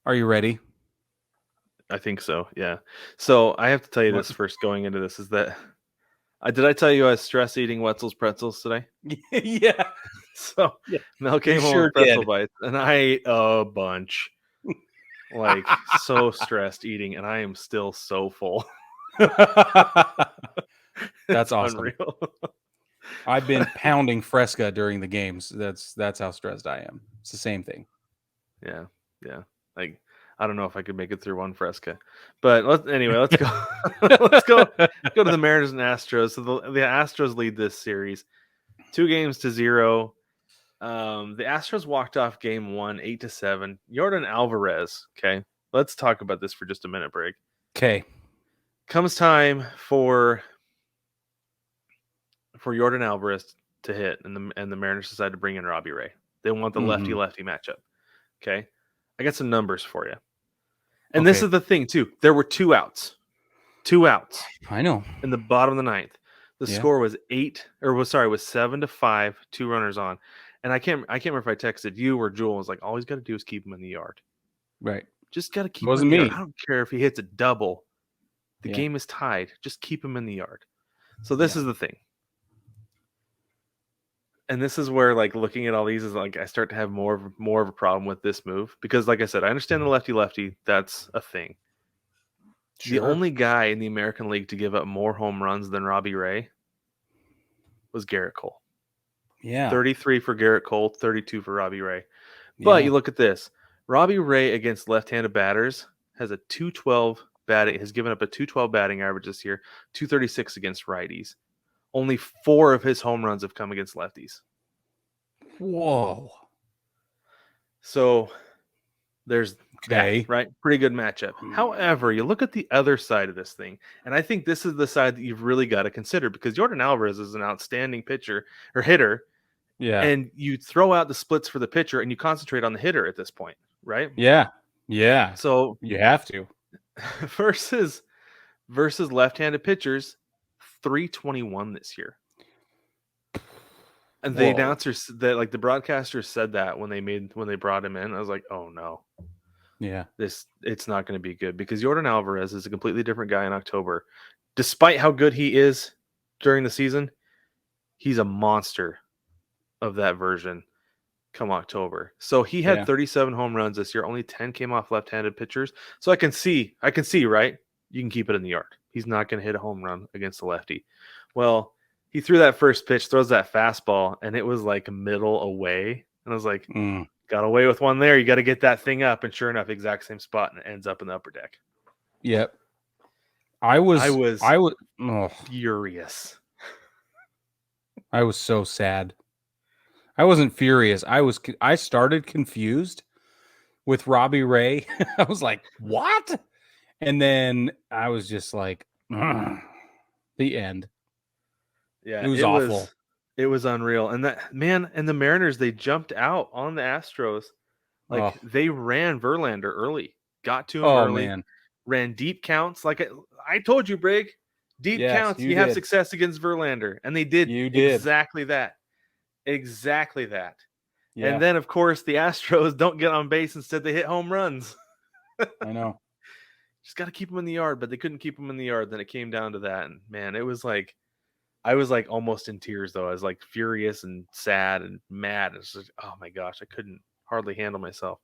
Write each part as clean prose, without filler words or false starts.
Are you ready? I think so. Yeah. So I have to tell you What? this first going into this is that did I tell you I was stress eating Wetzel's pretzels today? Yeah. So Yeah. Mel You came home sure with pretzel did. bites and I ate a bunch. Like so stressed eating, and I am still so full. That's It's awesome. unreal. I've been pounding Fresca during the games. That's how stressed I am. It's the same thing. Yeah, yeah. Like I don't know if I could make it through one Fresca, but let's go. let's go to the Mariners and Astros. So the Astros lead this series 2-0. The Astros walked off game 1 8-7. Yordan Alvarez. Okay, let's talk about this for just a minute, Brig. Okay. Comes time for Yordan Alvarez to hit, and the Mariners decide to bring in Robbie Ray. They want the lefty Mm-hmm. lefty matchup. Okay, I got some numbers for you. And this Okay. is the thing too. There were two outs I know. in the bottom of the ninth. The Yeah. score was was 7-5, 2 runners on. And I can't remember if I texted you or Jewel. Was like, all he's got to do is keep him in the yard. Right. Just got to It keep him in wasn't the yard. I me. don't care if he hits a double. The Yeah. game is tied. Just keep him in the yard. So this Yeah. is the thing. And this is where like looking at all these is like I start to have more of a problem with this move because like I said, I understand the lefty lefty, that's a thing. The Sure. only guy in the American League to give up more home runs than Robbie Ray was Garrett Cole. Yeah. 33 for Garrett Cole, 32 for Robbie Ray. But Yeah. you look at this. Robbie Ray against left-handed batters has a 212 batting has given up a 212 batting average this year, 236 against righties. Only 4 of his home runs have come against lefties. Whoa. So there's that, Okay. right? Pretty good matchup. However, you look at the other side of this thing, and I think this is the side that you've really got to consider because Yordan Alvarez is an outstanding pitcher or hitter, Yeah. and you throw out the splits for the pitcher and you concentrate on the hitter at this point, right? Yeah. Yeah. So You have to. versus left-handed pitchers, 321 this year. And the Whoa. announcers that like the broadcasters said that when they brought him in, I was like, oh no. Yeah. It's not going to be good because Yordan Alvarez is a completely different guy in October. Despite how good he is during the season, he's a monster of that version come October. So he had Yeah. 37 home runs this year. Only 10 came off left-handed pitchers. So I can see, right? You can keep it in the yard. He's not going to hit a home run against the lefty. Well, he threw that first pitch, throws that fastball, and it was like middle away. And I was like, Mm. got away with one there. You got to get that thing up. And sure enough, exact same spot, and it ends up in the upper deck. Yep. I was I was oh, furious. I was so sad. I wasn't furious. I started confused with Robbie Ray. I was like, "What?" And then I was just like, "Ugh." The end. Yeah, It was awful. it was unreal. And that man and the Mariners, they jumped out on the Astros. Oh, Like they ran Verlander early, got to him oh early, man. ran deep counts. Like I told you, Brig, deep Yes, counts, you you have did. success against Verlander. And they did You did. exactly that. Exactly that. And Yeah, then, of course, the Astros don't get on base. Instead, they hit home runs. I know. Just got to keep them in the yard, but they couldn't keep them in the yard. Then it came down to that. And man, it was like, I was like almost in tears though. I was like furious and sad and mad. It's like, oh my gosh, I couldn't hardly handle myself.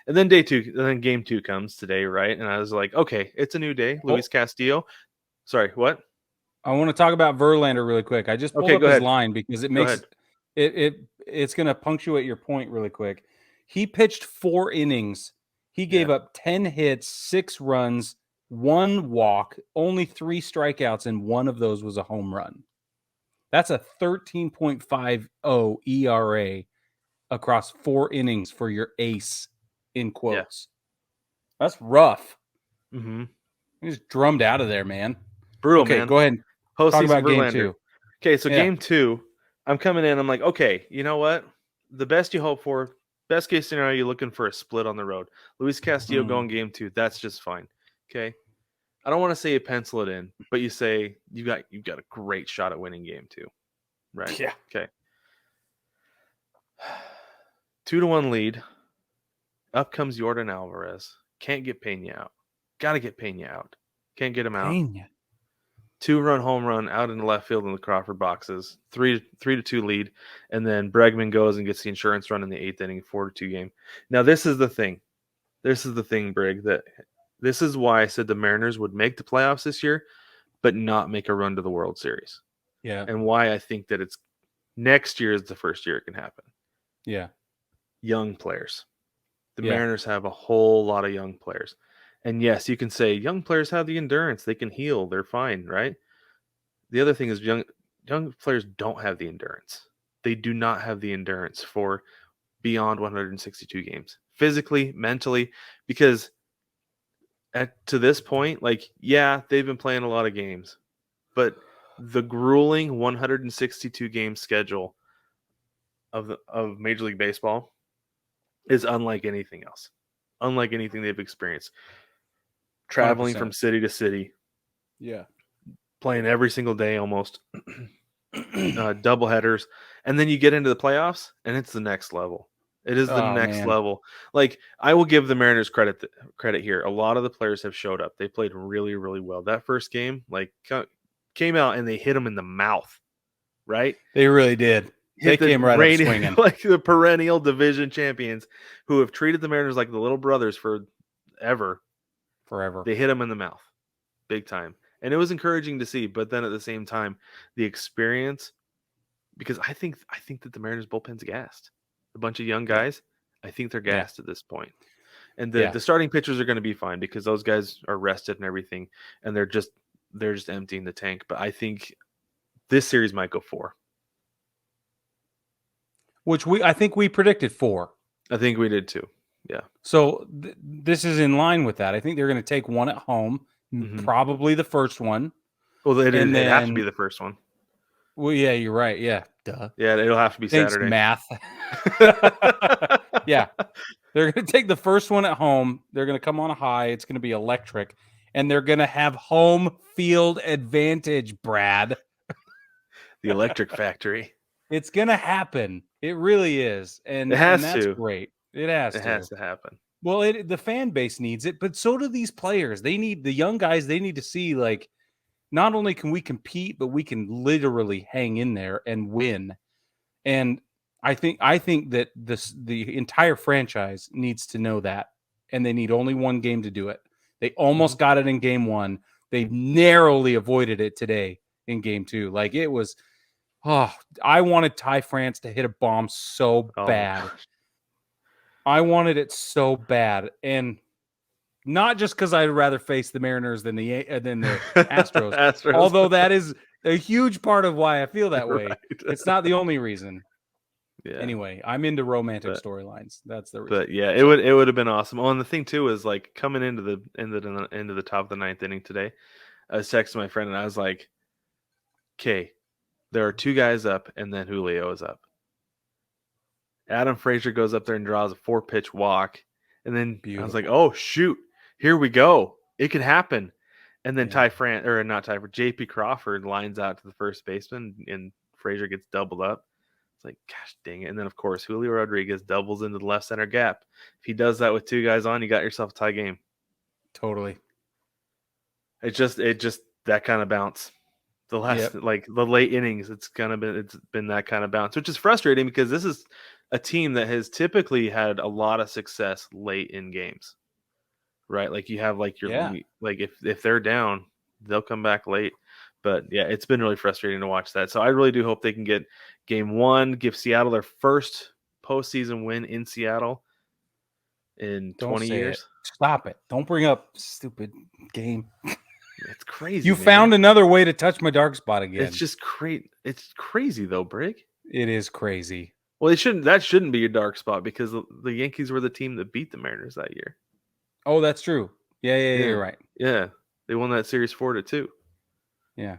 And then game 2 comes today, right? And I was like, okay, it's a new day. Oh, Luis Castillo. Sorry, what? I want to talk about Verlander really quick. I just pulled Okay, up go his ahead. line because it Go makes ahead. it's going to punctuate your point really quick. He pitched 4 innings. He Yeah. gave up 10 hits, 6 runs, 1 walk, only 3 strikeouts, and one of those was a home run. That's a 13.50 ERA across 4 innings for your ace, in Yeah. quotes. That's rough. Mm-hmm. He just drummed out of there, man. Brutal, Okay, man. go ahead and talk Postseason about game Verlander. 2. Okay, so Yeah. game 2, I'm coming in. I'm like, okay, you know what? The best you hope for, best case scenario, you're looking for a split on the road. Luis Castillo going game 2. That's just fine. Okay. I don't want to say you pencil it in, but you say you've got a great shot at winning game 2, right? Yeah. Okay. 2-1 lead. Up comes Yordan Alvarez. Can't get Pena out. Got to get Pena out. Can't get him out. Pena. 2-run home run out in the left field in the Crawford boxes. 3-2 lead, and then Bregman goes and gets the insurance run in the 8th inning, 4-2 game. Now this is the thing. Brig. That this is why I said the Mariners would make the playoffs this year, but not make a run to the World Series. Yeah. And why I think that it's next year is the first year it can happen. Yeah. Young players. The Yeah. Mariners have a whole lot of young players. And yes, you can say young players have the endurance. They can heal. They're fine, right? The other thing is young players don't have the endurance. They do not have the endurance for beyond 162 games. Physically, mentally, because to this point, like, yeah, they've been playing a lot of games, but the grueling 162 game schedule of Major League Baseball is unlike anything else. Unlike anything they've experienced. Traveling 100%. from city to city, Yeah. playing every single day almost, double headers, and then you get into the playoffs, and it's the next level. It is the next level. Like, I will give the Mariners credit here. A lot of the players have showed up. They played really, really well. That first game, like, came out and they hit them in the mouth, right? They really did. They came right up swinging. Like the perennial division champions who have treated the Mariners like the little brothers forever. They hit them in the mouth big time. And it was encouraging to see. But then at the same time, the experience, because I think that the Mariners bullpen's gassed. A bunch of young guys, I think they're gassed at this point. And the starting pitchers are going to be fine because those guys are rested and everything. And they're just emptying the tank. But I think this series might go 4. Which I think we predicted 4. I think we did too. Yeah. So this is in line with that. I think they're going to take one at home, probably the first one. Well, it has to be the first one. Well, yeah, you're right. Yeah. Duh. Yeah, it'll have to be Thanks, Saturday. Math. Yeah. They're going to take the first one at home. They're going to come on a high. It's going to be electric. And they're going to have home field advantage, Brad. The electric factory. It's going to happen. It really is. And that's great. It has to happen. Well, the fan base needs it, but so do these players. They need the young guys. They need to see, like, not only can we compete, but we can literally hang in there and win. And I think that the entire franchise needs to know that, and they need only one game to do it. They almost got it in game 1. They narrowly avoided it today in game 2. Like, it was, I wanted Ty France to hit a bomb so bad. I wanted it so bad, and not just because I'd rather face the Mariners than the Astros. Although that is a huge part of why I feel that way. Right. It's not the only reason. Yeah. Anyway, I'm into romantic storylines. That's the reason. But yeah, it would have been awesome. Oh, and the thing too is, like, coming into the top of the 9th inning today, I was texting my friend and I was like, "Okay, there are 2 guys up, and then Julio is up. Adam Frazier goes up there and draws a 4-pitch walk, and then I was like, oh shoot, here we go, it could happen." And then JP Crawford lines out to the first baseman, and Frazier gets doubled up. It's like, gosh dang it. And then of course Julio Rodriguez doubles into the left center gap. If he does that with 2 guys on, you got yourself a tie game. Totally. It's just that kind of bounce. The last the late innings, it's been that kind of bounce, which is frustrating because this is a team that has typically had a lot of success late in games, right? Like, you have like like if they're down, they'll come back late. But yeah, it's been really frustrating to watch that. So I really do hope they can get game 1, give Seattle their first postseason win in Seattle in 20 years. Stop it! Don't bring up stupid game. It's crazy. You found another way to touch my dark spot again. It's just crazy. It's crazy though, Brig. It is crazy. Well, that shouldn't be your dark spot because the Yankees were the team that beat the Mariners that year. Oh, that's true. Yeah, you're right. Yeah, they won that series 4-2. Yeah,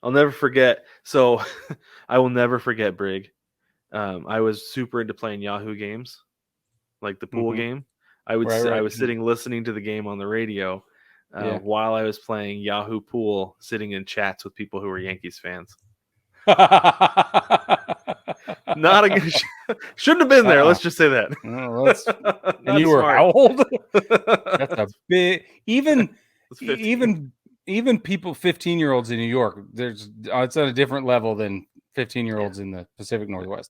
I'll never forget. So, I will never forget, Brig. I was super into playing Yahoo games, like the pool game. I was sitting listening to the game on the radio. While I was playing Yahoo Pool, sitting in chats with people who were Yankees fans. Not a good. Shouldn't have been there. Let's just say that. Well, and you smart. were how old? That's a big. Even people 15-year-olds in New York. It's at a different level than 15-year-olds in the Pacific Northwest.